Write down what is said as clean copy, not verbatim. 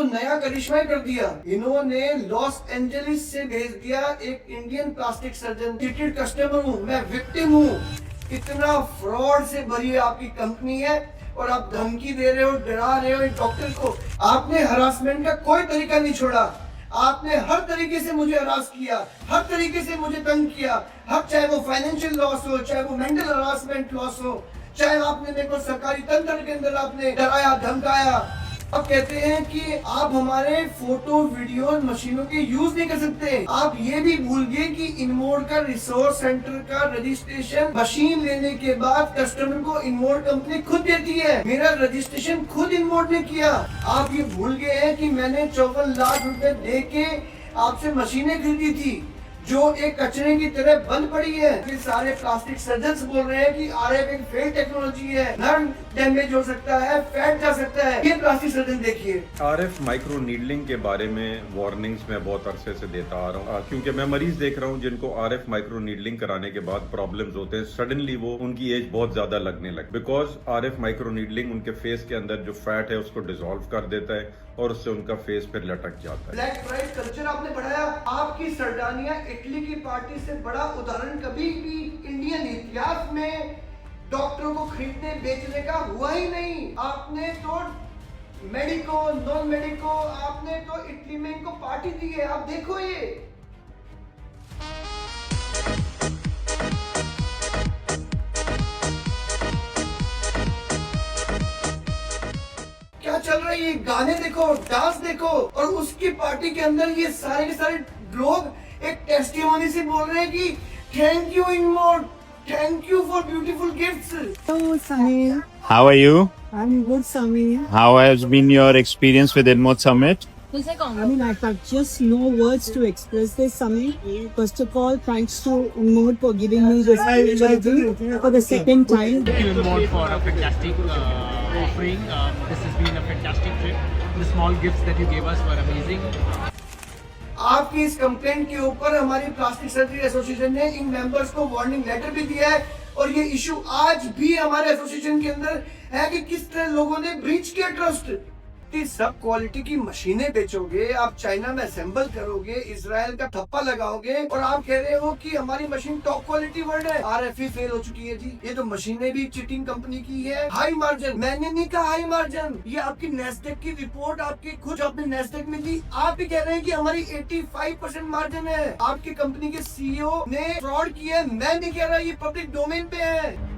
नया करिश्मा ही कर दिया। इन्होंने लॉस एंजलिस से भेज दिया एक Indian plastic surgeon. Cheated customer हूँ मैं, विक्टिम हूँ। इतना फ्रॉड से भरी आपकी कंपनी है और आप धमकी दे रहे हो, डरा रहे हो एक डॉक्टर को। आपने हरासमेंट का कोई तरीका नहीं छोड़ा। आपने हर तरीके से मुझे हरास किया, हर तरीके से मुझे तंग किया, हर चाहे वो फाइनेंशियल लॉस हो, चाहे वो मेंटल हरासमेंट लॉस हो, चाहे आपने मेरे को सरकारी तंत्र के अंदर आपने डराया धमकाया। अब कहते हैं कि आप हमारे फोटो वीडियो मशीनों के यूज नहीं कर सकते। आप ये भी भूल गए कि इनमोड का रिसोर्स सेंटर का रजिस्ट्रेशन मशीन लेने के बाद कस्टमर को इनमोड कंपनी खुद देती है। मेरा रजिस्ट्रेशन खुद इनमोड ने किया। आप ये भूल गए हैं कि मैंने 54 लाख रुपए दे के आपसे मशीनें खरीदी थी जो एक कचरे की तरह बंद पड़ी है। फिर सारे प्लास्टिक सर्जन्स बोल रहे हैं कि आरएफ एक फेल टेक्नोलॉजी है, नर्व डैमेज हो सकता है, फैट जा सकता है। ये प्लास्टिक सर्जन देखिए। आरएफ माइक्रो नीडलिंग के बारे में वार्निंग्स मैं बहुत अरसे से देता आ रहा हूँ, क्योंकि मैं मरीज देख रहा हूँ जिनको आरएफ माइक्रो नीडलिंग कराने के बाद प्रॉब्लम्स होते हैं। सडनली वो उनकी एज बहुत ज्यादा लगने लगे, बिकॉज आरएफ माइक्रो नीडलिंग उनके फेस के अंदर जो फैट है उसको डिसॉल्व कर देता है और उससे उनका फेस फिर लटक जाता है। ब्लैक प्राइड कल्चर आपने बढ़ाया। आपकी सरदानिया इटली की पार्टी से बड़ा उदाहरण कभी भी इंडियन इतिहास में डॉक्टरों को खरीदने बेचने का हुआ ही नहीं। आपने तो मेडिको नॉन मेडिको आपने तो इटली में इनको पार्टी दी है। आप देखो ये क्या चल रहा है। ये गाने देखो, डांस देखो, और उसकी पार्टी के अंदर ये सारे के सारे लोग एक टेस्टिमोनी से बोल रहे हैं कि थैंक यू इनमोड, thank you for beautiful gifts. Hello, Samir. How are you? I'm good, Samir. How has been your experience with InMode Summit? I mean, I've got just no words to express this, Samir. First of all, thanks to Unmod for giving me this opportunity for the second time. Thank you, Unmod, for a fantastic offering. This has been a fantastic trip. The small gifts that you gave us were amazing. आपकी इस complaint के ऊपर हमारी plastic surgery association ने इन members को warning letter भी दिया है और ये इशू आज भी हमारे एसोसिएशन के अंदर है कि किस तरह लोगों ने ब्रीच किया ट्रस्ट। सब क्वालिटी की मशीनें बेचोगे, आप चाइना में असेंबल करोगे, इजराइल का थप्पा लगाओगे और आप कह रहे हो कि हमारी मशीन टॉप क्वालिटी वर्ड है। आरएफई फेल हो चुकी है जी। ये तो मशीनें भी चीटिंग कंपनी की है। हाई मार्जिन, मैंने नहीं कहा हाई मार्जिन, ये आपकी नेस्डेक की रिपोर्ट आपकी खुद आपने नेस्डेक में दी। आप ही कह रहे हैं कि हमारी 85% मार्जिन है। आपकी कंपनी के सीईओ ने फ्रॉड किया है। मैं नहीं कह रहा, ये पब्लिक डोमेन पे है।